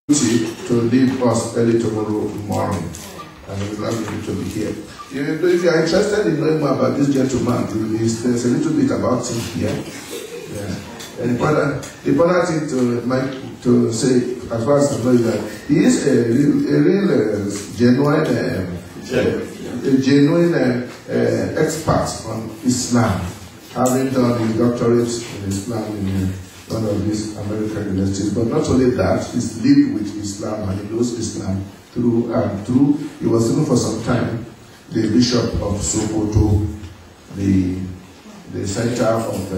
to leave us early tomorrow morning, and we'll not be able to be here. If you are interested in knowing more about this gentleman, there's a little bit about him here. Yeah. And the important thing to say, as far as I know, is that he is a real genuine expert on Islam, having done his doctorate in Islam in one of these American universities. But not only that, he's lived with Islam and he knows Islam through and through. He was even for some time the Bishop of Sokoto, the center of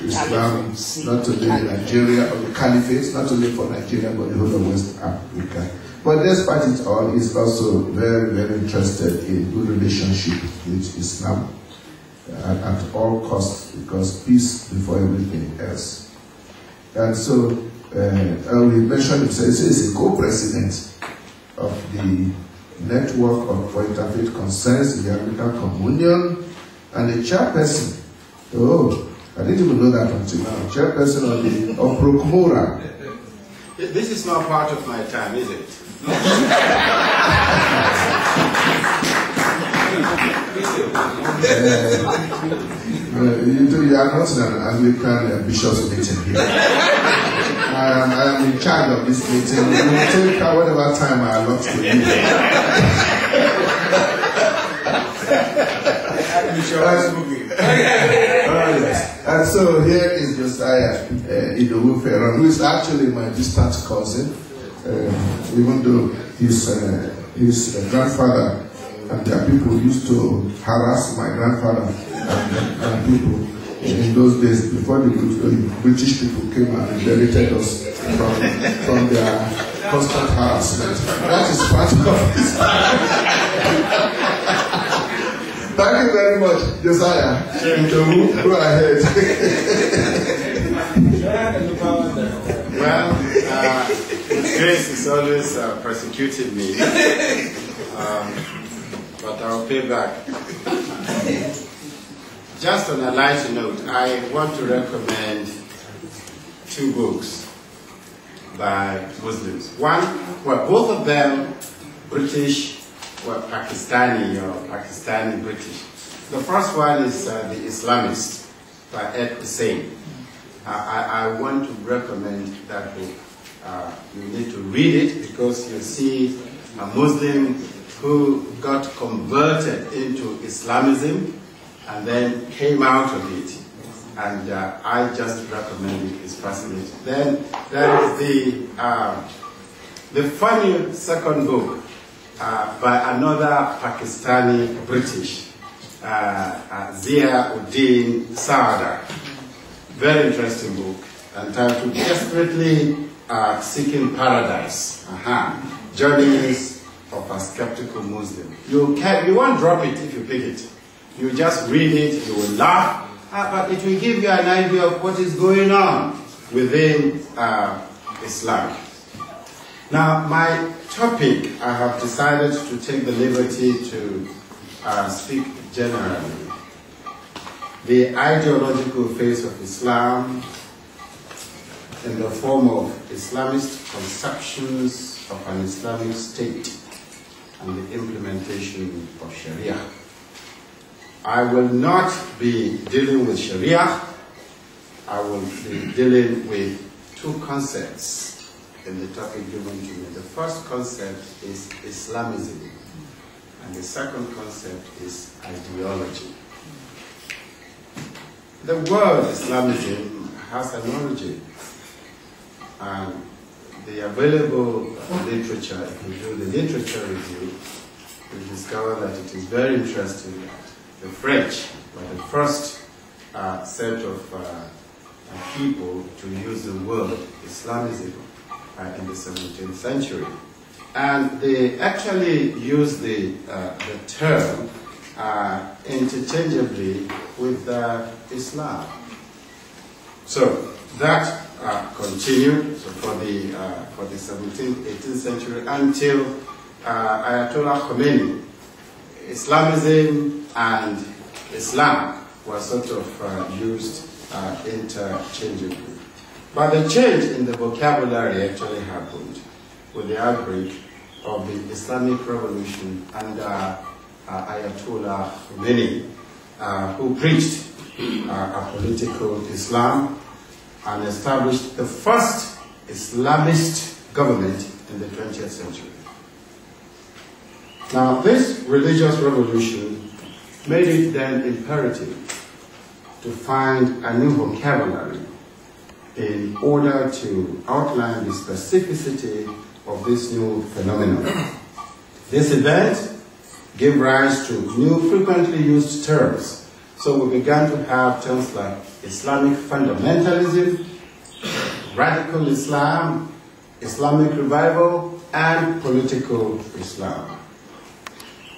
Islam, not only in Nigeria, or the Caliphate, not only for Nigeria, but the whole of West Africa. But despite it all, he's also very, very interested in good relationship with Islam at all costs, because peace before everything else. And so, we mentioned himself, he's a co-president of the Network for Interfaith Concerns in the African Communion, and the chairperson. Oh, I didn't even know that until now. Chairperson of Prokmora. This is not part of my time, is it? You are not an Anglican bishop's meeting here. I am in charge of this meeting. You will take whatever time I allot to you. And so here is Josiah Fearon, who is actually my distant cousin, even though his grandfather and their people used to harass my grandfather and people in those days before the British people came and liberated us from their constant harassment. That is part of this. Thank you very much, Josiah. Go ahead. Well, grace has always persecuted me, but I'll pay back. Just on a lighter note, I want to recommend two books by Muslims. One, well, both of them British, well, Pakistani British. The first one is The Islamist by Ed Hussein. I want to recommend that book. You need to read it because you see a Muslim who got converted into Islamism and then came out of it. And I just recommend it. It's fascinating. Then there is the funny second book by another Pakistani British, Ziauddin Saada. Very interesting book, entitled Desperately Seeking Paradise. Journeys of a Skeptical Muslim. You won't drop it if you pick it. You just read it, you will laugh, but it will give you an idea of what is going on within Islam. Now, my topic, I have decided to take the liberty to speak generally. The ideological face of Islam in the form of Islamist conceptions of an Islamic state and the implementation of Sharia. I will not be dealing with Sharia. I will be dealing with two concepts in the topic given to me. The first concept is Islamism, and the second concept is ideology. The word Islamism has an origin, and the available literature, if you do the literature review, you discover that it is very interesting that the French were the first set of people to use the word Islamism in the 17th century. And they actually used the term interchangeably with Islam. So that continued for the 17th, 18th century until Ayatollah Khomeini. Islamism and Islam were sort of used interchangeably. But the change in the vocabulary actually happened. with the outbreak of the Islamic Revolution under Ayatollah Khomeini, who preached a political Islam and established the first Islamist government in the 20th century. Now, this religious revolution made it then imperative to find a new vocabulary in order to outline the specificity of this new phenomenon. This event gave rise to new frequently used terms. So we began to have terms like Islamic fundamentalism, radical Islam, Islamic revival, and political Islam.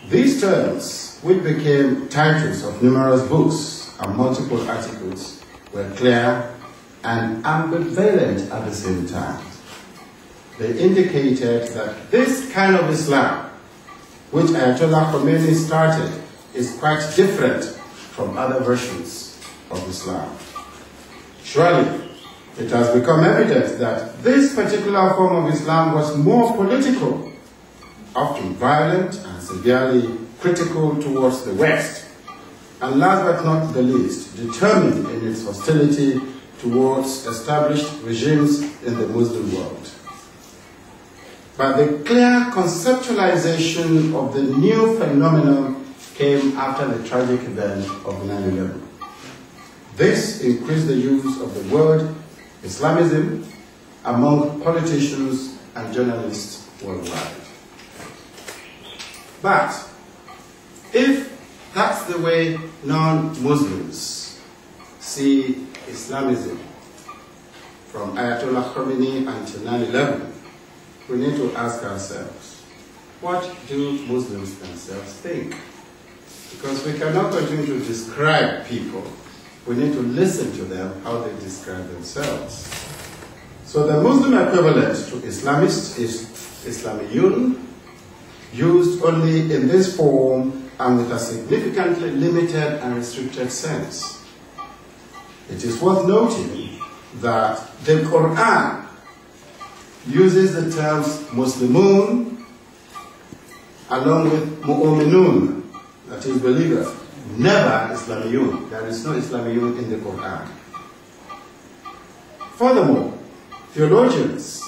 These terms, which became titles of numerous books and multiple articles, were clear and ambivalent at the same time. They indicated that this kind of Islam, which Ayatollah Khomeini started, is quite different from other versions of Islam. Surely, it has become evident that this particular form of Islam was more political, often violent and severely critical towards the West, and last but not the least, determined in its hostility towards established regimes in the Muslim world. But the clear conceptualization of the new phenomenon came after the tragic event of 9/11. This increased the use of the word Islamism among politicians and journalists worldwide. But if that's the way non-Muslims see Islamism from Ayatollah Khomeini until 9/11, we need to ask ourselves, what do Muslims themselves think? Because we cannot continue to describe people. We need to listen to them, how they describe themselves. So the Muslim equivalent to Islamist is Islamiyun, used only in this form and with a significantly limited and restricted sense. It is worth noting that the Quran uses the terms Muslimun along with Mu'minun, that is believers, never Islamiyun. There is no Islamiyun in the Quran. Furthermore, theologians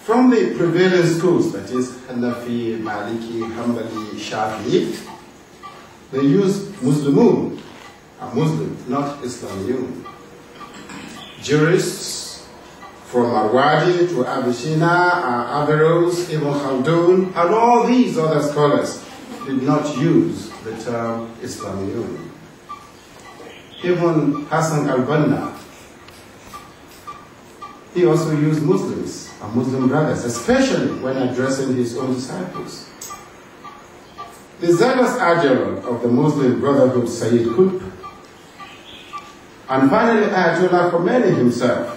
from the prevailing schools, that is Hanafi, Maliki, Hanbali, Shafi'i, they use Muslimun, a Muslim, not Islamiyun. Jurists from Marwadi to Abyssinia, Averroes, Ibn Khaldun, and all these other scholars did not use the term Islamiyun. Even Hassan al-Banna, he also used Muslims and Muslim brothers, especially when addressing his own disciples. The zealous adjutant of the Muslim Brotherhood, Sayyid Qutb, and finally Ayatollah Khomeini himself,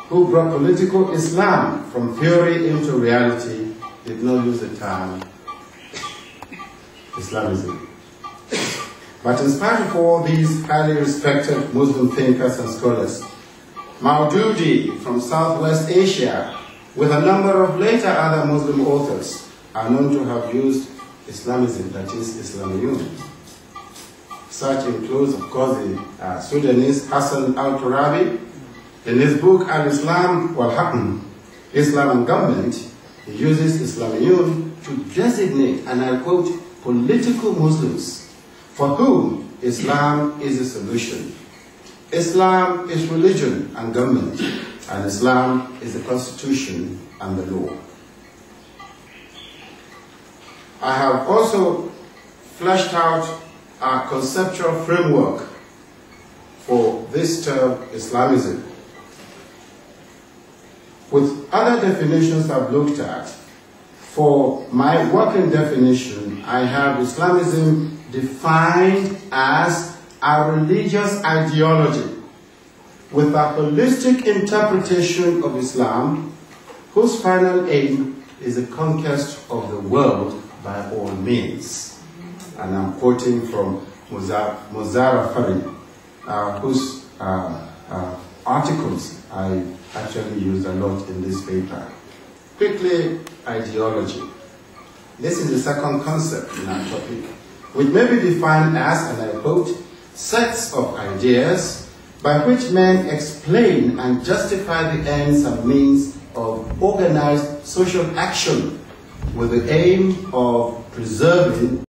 who brought political Islam from theory into reality, did not use the term Islamism. But in spite of all these highly respected Muslim thinkers and scholars, Maududi from Southwest Asia, with a number of later other Muslim authors, are known to have used Islamism, that is Islamiyun. Such includes, of course, the Sudanese Hassan al-Turabi. In his book Al-Islam wal-Hakm, Islam and Government, he uses Islamiyun to designate, and I quote, political Muslims for whom Islam is a solution. Islam is religion and government, and Islam is the constitution and the law. I have also fleshed out a conceptual framework for this term Islamism. With other definitions I've looked at, for my working definition, I have Islamism defined as a religious ideology with a holistic interpretation of Islam, whose final aim is the conquest of the world by all means. And I'm quoting from Muzarafari, whose articles I actually used a lot in this paper. Quickly, ideology. This is the second concept in our topic, which may be defined as, and I quote, sets of ideas by which men explain and justify the ends and means of organized social action with the aim of preserving